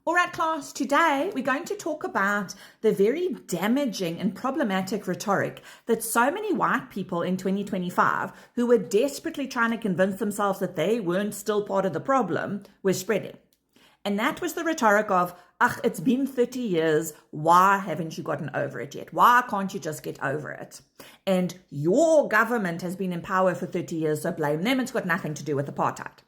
All right, class, today we're going to talk about the very damaging and problematic rhetoric that so many white people in 2025 who were desperately trying to convince themselves that they weren't still part of the problem were spreading. And that was the rhetoric of, it's been 30 years, why haven't you gotten over it yet? Why can't you just get over it? And your government has been in power for 30 years, so blame them. It's got nothing to do with apartheid.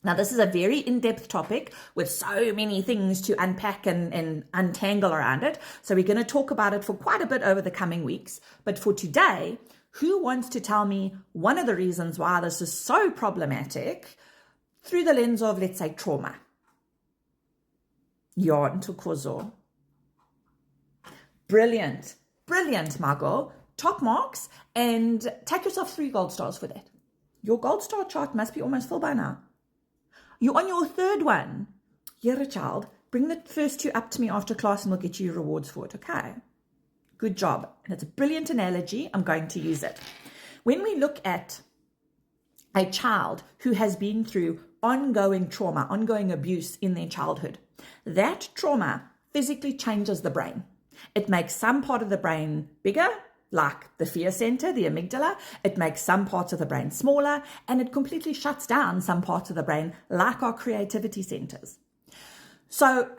Now, this is a very in-depth topic with so many things to unpack and untangle around it. So we're going to talk about it for quite a bit over the coming weeks. But for today, who wants to tell me one of the reasons why this is so problematic through the lens of, let's say, trauma? Ja, Ntukozo. Brilliant. Brilliant, Margot. Top marks, and take yourself 3 gold stars for that. Your gold star chart must be almost full by now. You're on your 3rd one. You're a child. Bring the first 2 up to me after class and we'll get you your rewards for it, okay? Good job. And it's a brilliant analogy. I'm going to use it. When we look at a child who has been through ongoing trauma, ongoing abuse in their childhood, that trauma physically changes the brain. It makes some part of the brain bigger, like the fear center, the amygdala. It makes some parts of the brain smaller, and it completely shuts down some parts of the brain, like our creativity centers. So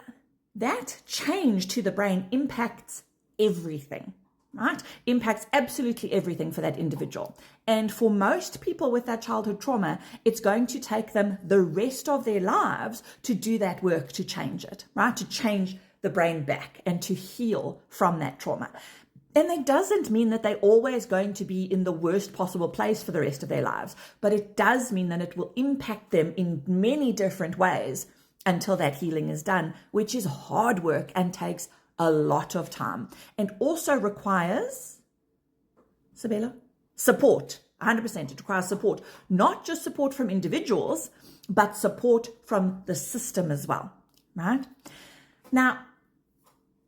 that change to the brain impacts everything, right? Impacts absolutely everything for that individual. And for most people with that childhood trauma, it's going to take them the rest of their lives to do that work, to change it, right? To change the brain back and to heal from that trauma. And that doesn't mean that they're always going to be in the worst possible place for the rest of their lives, but it does mean that it will impact them in many different ways until that healing is done, which is hard work and takes a lot of time and also requires, Sabella, support. 100%. It requires support, not just support from individuals, but support from the system as well, right? Now,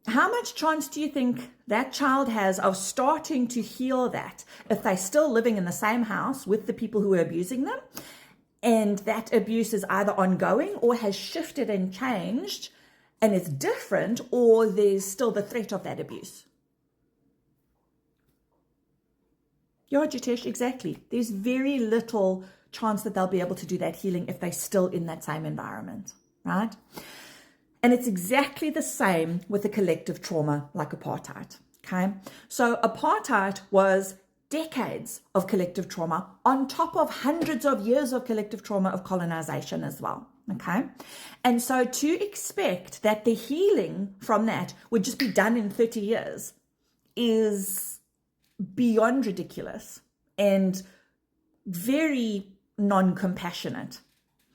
how much chance do you think that child has of starting to heal that if they're still living in the same house with the people who are abusing them, and that abuse is either ongoing or has shifted and changed and it's different, or there's still the threat of that abuse? Yeah, Jitesh, exactly. There's very little chance that they'll be able to do that healing if they're still in that same environment, right? And it's exactly the same with a collective trauma like apartheid, okay? So apartheid was decades of collective trauma on top of hundreds of years of collective trauma of colonization as well, okay? And so to expect that the healing from that would just be done in 30 years is beyond ridiculous and very non-compassionate,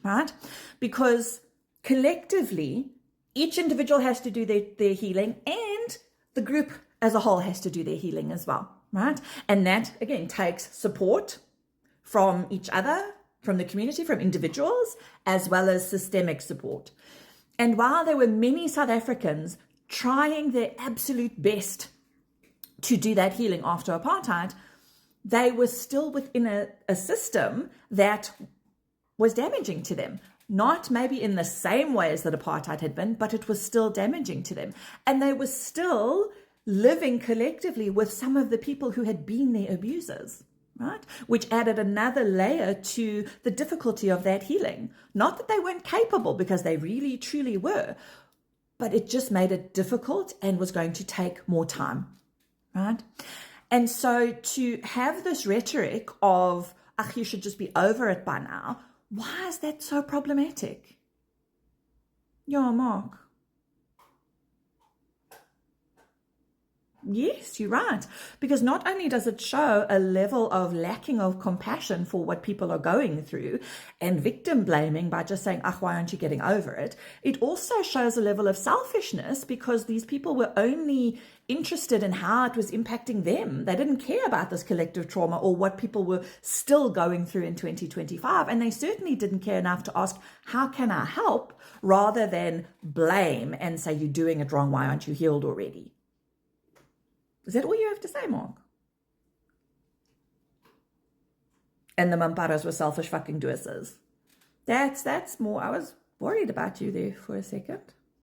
right? Because collectively, each individual has to do their healing, and the group as a whole has to do their healing as well, right? And that, again, takes support from each other, from the community, from individuals, as well as systemic support. And while there were many South Africans trying their absolute best to do that healing after apartheid, they were still within a system that was damaging to them. Not maybe in the same way as that apartheid had been, but it was still damaging to them. And they were still living collectively with some of the people who had been their abusers, right? Which added another layer to the difficulty of that healing. Not that they weren't capable, because they really, truly were, but it just made it difficult and was going to take more time, right? And so to have this rhetoric of, you should just be over it by now, why is that so problematic? Yeah, Mark. Yes, you're right. Because not only does it show a level of lacking of compassion for what people are going through and victim blaming by just saying, why aren't you getting over it? It also shows a level of selfishness, because these people were only interested in how it was impacting them. They didn't care about this collective trauma or what people were still going through in 2025. And they certainly didn't care enough to ask, how can I help? Rather than blame and say, you're doing it wrong. Why aren't you healed already? Is that all you have to say, Mark? And the Mamparas were selfish fucking doers. That's more. I was worried about you there for a second.